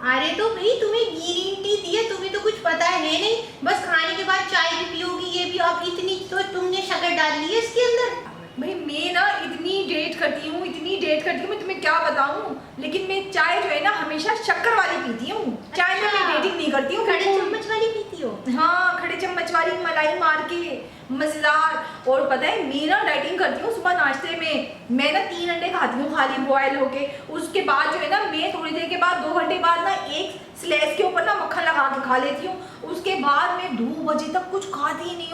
अरे तो भाई तुम्हें ग्रीन टी दिया, तुम्हें तो कुछ पता है नहीं, बस खाने के बाद चाय भी पियोगी, ये भी। अब इतनी तो तुमने शक्कर डाल ली है इसके अंदर। भाई मैं ना इतनी डेट करती हूँ मैं तुम्हें क्या बताऊँ, लेकिन मैं चाय जो है ना हमेशा शक्कर वाली पीती हूँ। चाय में मैं डेटिंग नहीं करती हूँ। खड़े चम्मच वाली पीती हो? हाँ, खड़े चम्मच वाली, मलाई मार के, मजेदार। और पता है मैं ना डाइटिंग करती हूँ सुबह नाश्ते में। मैं ना 3 अंडे खाती हूँ खाली बॉयल होके। उसके बाद जो है ना मैं थोड़ी देर के बाद 2 घंटे बाद ना एक स्लेस के ऊपर ना मक्खन लगा के खा लेती हूँ। उसके बाद मैं 2 बजे तक कुछ खाती नहीं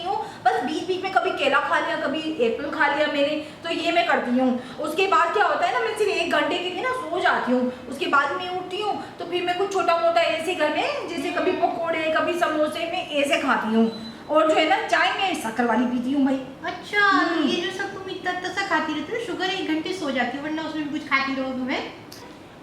हूँ। बस बीच बीच में कभी केला खा लिया, कभी एप्पल खा लिया मैंने, तो ये मैं करती हूँ। उसके बाद क्या होता है ना, मैं सिर्फ 1 घंटे के लिए ना सो जाती हूँ। उसके बाद मैं उठती हूँ तो फिर मैं कुछ छोटा मोटा ऐसे घर में, जैसे कभी पकौड़े, कभी समोसे, मैं ऐसे खाती हूँ। और जो है ना चाय में शक्कर वाली पीती हूँ भाई। अच्छा, ये जो सब तुम इतना सा खाती रहती हो, शुगर 1 घंटे सो जाती हो, वरना उसमें भी कुछ खाती रहो तुम्हें।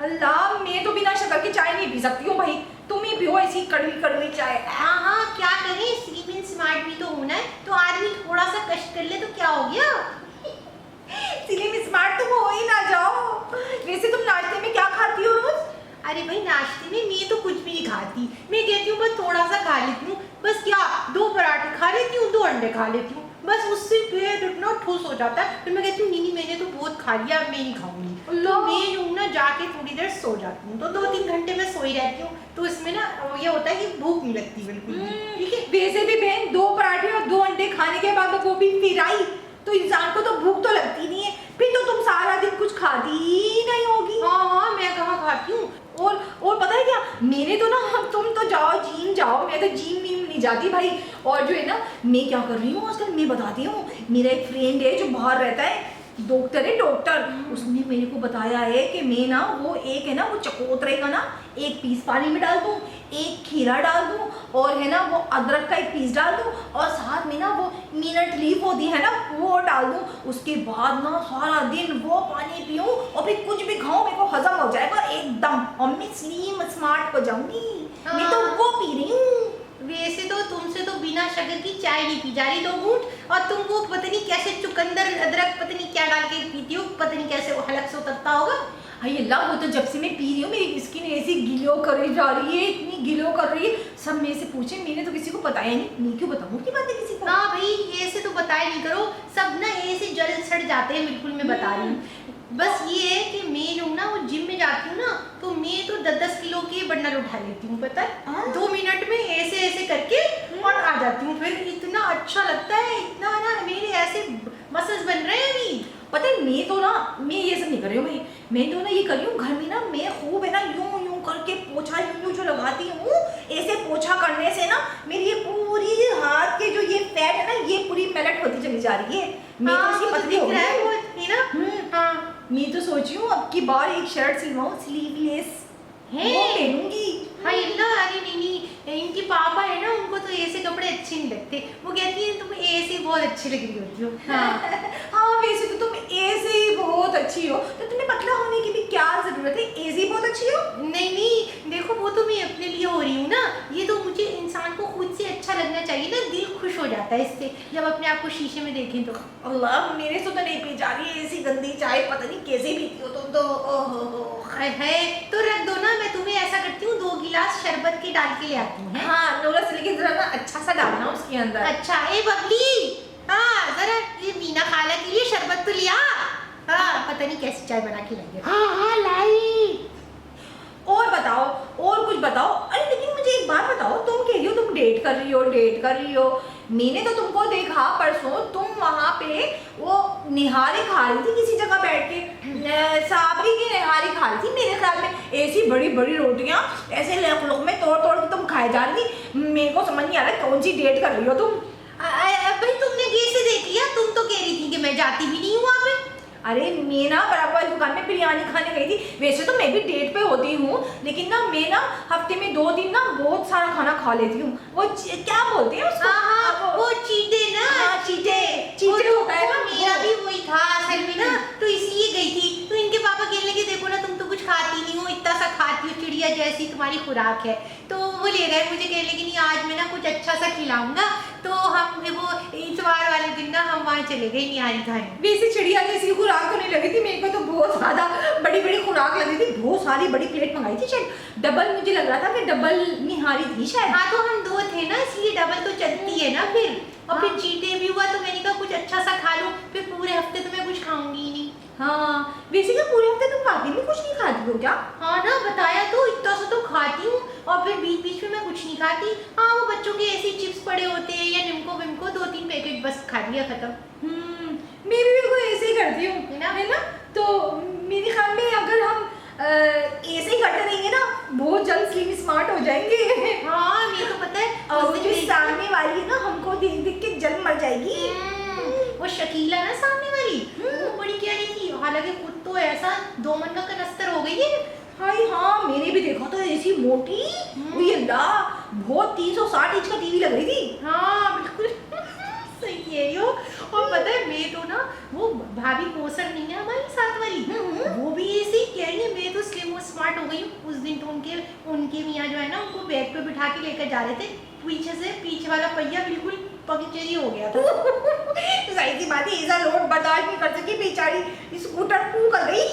अल्लाह, मैं तो बिना शक्कर की चाय नहीं पी सकती हूँ भाई। तुम ही पियो ऐसी कड़वी कड़वी चाय। हाँ, क्या करें, स्लिम एंड स्मार्ट भी तो होना है, तो आदमी थोड़ा सा कष्ट कर ले तो क्या हो गया। स्लिम स्मार्ट तुम हो ही ना जाओ। वैसे तुम नाश्ते में क्या खाती हो रोज? अरे भाई नाश्ते में मैं तो कुछ भी नहीं खाती, मैं कहती हूँ बस थोड़ा सा खा लेती हूँ, बस क्या 2 पराठे खा लेती हूँ, 2 अंडे खा लेती हूँ, बस उससे पेट इतना ठूस हो जाता है। फिर मैं कहती हूँ नहीं मैंने तो बहुत खा लिया, अब मैं नहीं खाऊंगी। तो मैं जो ना जाके थोड़ी देर सो जाती हूँ, तो 2-3 घंटे में सोई रहती हूँ, तो इसमें ना ये होता है कि भूख नहीं लगती बिल्कुल भी। ठीक है, वैसे भी बहन 2 पराठे और 2 अंडे खाने के बाद वो भी फिराई, तो इंसान को तो भूख तो लगती नहीं है। फिर तो तुम सारा दिन कुछ खाती ही नहीं होगी। हाँ, मैं कहाँ खाती हूँ। और पता है क्या, मेरे तो ना, तुम तो जाओ जिम जाओ, मैं तो जिम वीम नहीं जाती भाई। और जो है ना मैं क्या कर रही हूँ आजकल, मैं बताती हूँ। मेरा एक फ्रेंड है जो बाहर रहता है, डॉक्टर, उसने मेरे को बताया है कि मैं ना वो एक है ना वो चकोतरे का ना 1 पीस पानी में डाल दूँ, 1 खीरा डाल दूँ, और है ना वो अदरक का 1 पीस डाल दूँ, और साथ में ना वो मिनट लीफ होती है ना वो डाल दूँ। उसके बाद ना सारा दिन वो पानी पीऊँ और फिर कुछ भी खाऊँ, मेरे को हजम हो जाएगा एकदम, और मैं स्लिम स्मार्ट हो जाऊंगी। मैं तो वो पी रही हूँ। वैसे तो तुमसे तो बिना शक्कर की चाय नहीं पी जा रही 2 घूंट, और तुम वो पता नहीं कैसे चुकंदर अदरक पता नहीं क्या डाल के पीती हो, पता नहीं कैसे वो हलक से उतरता होगा। अरे अल्लाह, वो तो जब से मैं पी रही हूँ मेरी स्किन ऐसी गिलो करी जा रही है, इतनी गिलो कर रही है। सब मेरे से पूछे, मैंने तो किसी को बताया नहीं, मैं क्यों बताऊँ की बात है किसी को। हाँ भाई, ऐसे तो बताया नहीं करो, सब ना ऐसे जल सड़ जाते हैं, बिल्कुल मैं बता रही हूँ। बस ये है कि मैं जो ना वो जिम में जाती हूँ ना, तो मैं तो 10-10 किलो के बंडल उठा लेती हूँ, पता है, 2 मिनट में ऐसे करके और आ जाती हूँ। फिर इतना अच्छा लगता है, इतना ना मेरे ऐसे मसल्स बन रहे हैं अभी। पता है मैं तो ना, मैं ये सब नहीं कर रही हूँ भाई, मैं तो ना ये कर रही हूँ घर में ना, मैं खूब है ना यूं करके पोछा यूं जो लगाती हूँ, ऐसे पोछा करने से ना मेरी ये पूरी हाथ के जो ये फैट है ना, ये पूरी मेल्ट होती चली जा रही है। मैं तो इसकी पतली हो गई हूँ। हाँ, मैं तो सोच रही हूँ अब की बार एक शर्ट सिलवाऊँ स्लीवलेस, वो पहनूंगी। हाँ अरे नहीं, इनके पापा है ना, उनको तो ऐसे कपड़े अच्छे नहीं लगते, वो कहती है तुम ऐसे बहुत अच्छी लग रही होती हो। हाँ, वैसे तो तुम ऐसे ही बहुत अच्छी हो, तो तुम्हें पतला होने की भी क्या जरूरत है, ऐसे ही बहुत अच्छी हो। नहीं, देखो वो तो मैं अपने लिए हो रही हूँ ना, ये तो मुझे इंसान को खुद से अच्छा लगना चाहिए ना, दिल खुश हो जाता है इससे जब अपने आप को शीशे में देखें तो। अल्लाह, मेरे से तो नहीं पी जा रही है ऐसी गंदी चाय, पता नहीं कैसे पीती हो तुम तो। ओहो है तो रख दो ना, मैं तुम्हें ऐसा करती हूँ 2 गिलास शरबत के डाल के ले आती हूँ। हाँ, नोरा से लेके जरा ना अच्छा सा डालना उसके अंदर। अच्छा, ए बबली, हाँ जरा ये मीना खाला के लिए शरबत तो लिया। हाँ, पता नहीं कैसी चाय बना के लाई है। हाँ लाई। और बताओ, और कुछ बताओ। अरे लेकिन मुझे एक बात बताओ, तुम कह रही हो तुम डेट कर रही हो, मैंने तो तुमको देखा परसों तुम वहाँ पे वो निहारी खा रही थी किसी जगह बैठ के, साबरी की निहारी खा रही थी मेरे ख्याल में, ऐसी बड़ी बड़ी रोटियाँ ऐसे लुक में तोड़ के तुम खाए जा रही थी। मेरे को समझ नहीं आ रहा कौन सी डेट कर रही हो तुम। भाई तुमने कैसे देख लिया, तुम तो कह रही थी कि मैं जाती भी नहीं हूँ वहाँ पे। अरे मैं ना बराबर वाली दुकान में बिरयानी खाने गई थी, वैसे तो मैं भी डेट पे होती हूँ, लेकिन ना मैं ना हफ्ते में 2 दिन ना बहुत सारा खाना खा लेती हूँ। वो क्या बोलते हैं उसको? हाँ, वो चीटे ना। हाँ, चीटे होता है ना। मेरा भी वही था असल में ना, तो इसलिए गई थी। तो इनके पापा कहने लगे देखो ना तुम तो कुछ खाती नहीं हो, इतना सा खाती हो चिड़िया भैया जैसी तुम्हारी खुराक है। तो वो ले गए मुझे, कह लेकिन नहीं आज मैं ना कुछ अच्छा सा खिलाऊंगा। तो हम वो इतवार वाले दिन ना हम वहाँ चले गए निहारी खाने। वैसे चिड़िया जैसी खुराक तो नहीं लगी थी मेरे को, तो बहुत ज्यादा बड़ी बड़ी खुराक लगी थी, बहुत सारी बड़ी प्लेट मंगाई थी, शायद डबल, मुझे लग रहा था कि डबल निहारी थी शायद। हाँ तो हम 2 थे ना, इसलिए डबल तो चलती है ना फिर। और फिर चीटे भी हुआ तो मैंने कहा कुछ अच्छा सा खा लूं, फिर पूरे हफ्ते तो मैं कुछ खाऊंगी ही नहीं। हाँ वैसे क्या पूरे हफ्ते तुम खाती भी कुछ नहीं खाती हो क्या? हाँ ना, बताया तो, इतना सा तो खाती हूँ और फिर बीच बीच में मैं कुछ नहीं खाती। हाँ वो बच्चों के ऐसे चिप्स पड़े होते हैं या निम्को विम्को, 2-3 पैकेट बस खा लिया, खत्म। मैं भी बिल्कुल ऐसे ही करती हूँ है ना। तो मेरे ख्याल में अगर हम ऐसे ही करते रहेंगे ना बहुत जल्द स्लिम स्मार्ट हो जाएंगे। हाँ ये तो पता है। और जो सामने वाली है ना हमको देख देख के जल्द मर जाएगी। वो शकीला ना सामने वाली, वो बड़ी प्यारी थी, हालांकि खुद तो ऐसा 2 मन का कनस्तर हो गई है। हाय हाँ मैंने भी देखा तो ऐसी मोटी, ओए अल्लाह, बहुत 360 इंच का टीवी लग रही थी। हाँ बिल्कुल सही कह रही हो। और पता है मैं तो ना, वो भाभी कोसर नहीं है हमारी साथ वाली, वो भी ऐसे ही कह रही है मैं तो स्लिम और स्मार्ट हो गई हूँ। उस दिन तो उनके मियाँ जो है ना उनको बैग पे बिठा के लेकर जा रहे थे, पीछे वाला पहिया बिल्कुल पगचेरी हो गया था। सही सी बात है, ऐसा लोड बर्दाश्त नहीं कर सकी बेचारी, स्कूटर पू कर गई।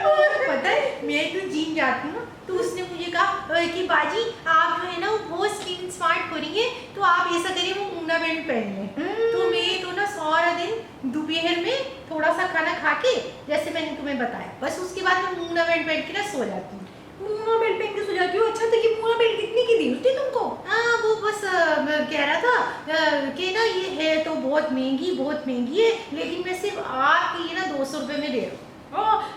और पता है मैं तो जिम जाती हूँ ना, तो उसने मुझे कहा कि बाजी आप जो है ना वो बहुत स्लिम स्मार्ट करेंगे, तो आप ऐसा करिए वो ऊना बेल्ट पहन लें। तो मैं तो ना सारा दिन दोपहर में थोड़ा सा खाना खा के, जैसे मैंने तुम्हें बताया, बस उसके बाद मैं ऊना बेल्ट पहन के ना सो जाती हूँ। मूना बेल्ट पहन के सो जाती हो? अच्छा, तो ये मूना बेल्ट कितने की दी उसने तुमको? हाँ वो बस कह रहा था कि ना ये है तो बहुत महंगी है, लेकिन मैं सिर्फ आपके लिए ना 200 रुपये में दे रहा हूँ।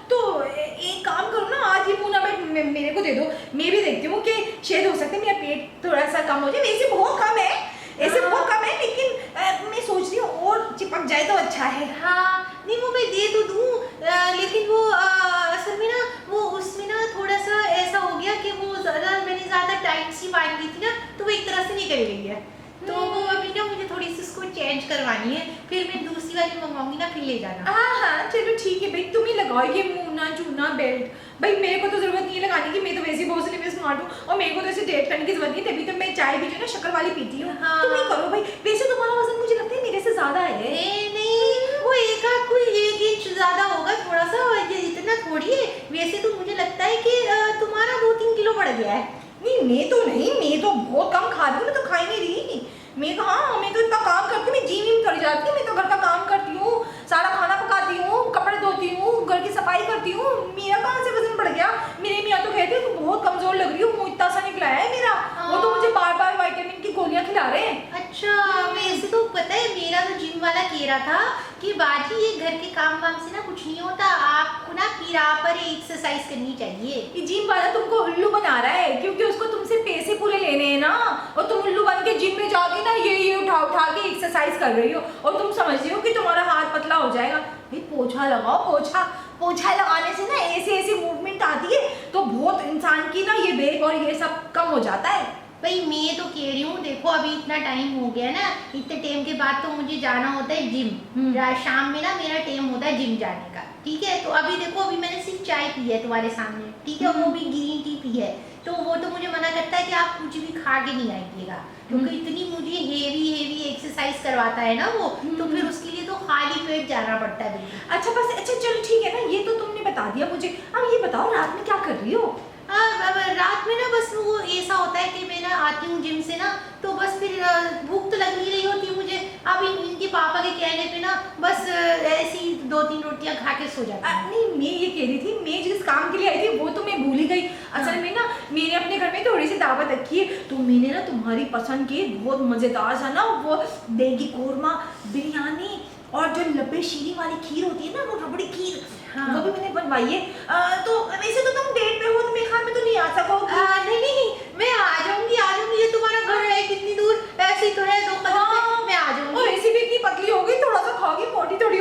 तो एक काम करो ना, आज ये मूना बेल्ट मेरे को दे दो, मैं भी देखती हूँ कि शायद हो सकता है मेरा पेट थोड़ा सा कम हो जाए। वैसे बहुत कम है, ऐसे बहुत कम है, लेकिन मैं सोच रही हूँ और चिपक जाए तो अच्छा है। हाँ नहीं वो मैं दे तो दूँ, लेकिन वो असल में ना वो उसमें ना थोड़ा सा ऐसा हो गया कि वो मैंने ज़्यादा टाइट सी बांध दी थी ना, तो वो एक तरह से निकल गई है। तो वो अभी ना मुझे थोड़ी सी उसको चेंज करवानी है, फिर मैं दूसरी वाली मंगवाऊंगी ना, फिर ले जाना। हाँ चलो ठीक है भाई, तुम ही लगाओ ये मूना चूना बेल्ट, भाई मेरे को तो जरूरत नहीं है लगाने की, मैं तो वैसे ही बहुत स्लिम स्मार्ट हूँ और मेरे को तो ऐसे डेट करने की जरूरत नहीं है, तभी तो मैं चाय भी जो ना शक्कर वाली पीती हूँ। हाँ। तुम ही करो भाई, वैसे तुम्हारा वजन मुझे लगता है मेरे से ज्यादा है। नहीं वो कोई 1 इंच ज्यादा होगा थोड़ा सा, ये इतना थोड़ी है। वैसे तो मुझे लगता है कि तुम्हारा 2-3 किलो बढ़ गया है। नहीं मैं तो बहुत कम खा रही हूँ, मैं तो खा ही नहीं रही। मैं तो इतना काम करती हूँ, मैं जिम में चली जाती हूँ, मैं तो घर का काम करती हूँ, सारा खाना पकाती हूँ, कपड़े धोती हूँ, घर की सफाई करती हूँ, मेरा कहाँ से वजन बढ़ गया। मेरे मियाँ तो कहते हैं तू बहुत कमजोर लग रही हो, मुँह इतना सा निकला है मेरा। वो तो मुझे बार बार विटामिन की गोलियां खिला रहे हैं। अच्छा वैसे तो पता है मेरा तो जिम वाला कह रहा था कि बाजी ये घर के काम वाम से ना कुछ नहीं होता, आपको ना पर एक्सरसाइज करनी चाहिए। ये जिम वाला तुमको उल्लू बना रहा है, क्योंकि उसको तुमसे पैसे पूरे लेने हैं ना, और तुम उल्लू बन के जिम में जाके ना ये उठा के एक्सरसाइज कर रही हो, और तुम समझ रही हो कि तुम्हारा हाथ पतला हो जाएगा। भाई पोछा लगाओ, पोछा लगाने से ना ऐसी मूवमेंट आती है तो बहुत इंसान की ना ये बैक और ये सब कम हो जाता है। भाई मैं तो कह रही हूँ, देखो अभी इतना टाइम हो गया ना, इतने टाइम के बाद तो मुझे जाना होता है जिम। शाम में ना मेरा टाइम होता है जिम जाने का, ठीक है। तो अभी देखो अभी मैंने सिर्फ चाय पी है तुम्हारे सामने, ठीक है, वो भी ग्रीन टी पी है, तो वो तो मुझे मना करता है कि आप कुछ भी खा के नहीं आइएगा, क्योंकि इतनी मुझे हेवी एक्सरसाइज करवाता है ना वो, तो फिर उसके लिए तो खाली पेट जाना पड़ता है। अच्छा चलो ठीक है ना, ये तो तुमने बता दिया मुझे। अब ये बताओ रात में क्या कर रही हो? रात में ना बस वो ऐसा होता है कि मैं ना आती हूँ जिम से ना, तो बस फिर भूख तो लग नहीं रही होती मुझे, अब इनके पापा के कहने पे ना बस ऐसी 2-3 रोटियां खा के सो जाती हूँ। नहीं मैं ये कह रही थी, मैं जिस काम के लिए आई थी वो तो मैं भूल ही गई। असल में ना मैंने अपने घर में थोड़ी सी दावत रखी है, तो मैंने ना तुम्हारी पसंद की बहुत मजेदार सा ना वो देगी कोरमा, बिरयानी और जो लपे शीरी वाली खीर होती है ना, वो रबड़ी खीर, हाँ। वो भी मैंने बनवाई है। तो वैसे तो तुम डेट पे हो तो मेरे ख्याल में तो नहीं आ सकोगी। नहीं मैं आ जाऊंगी, ये तुम्हारा घर है कितनी दूर, ऐसी तो है 2 कदम पे, मैं आ जाऊंगी। और ऐसी भी इतनी पतली हो गई, थोड़ा सा खाओगी मोटी थोड़ी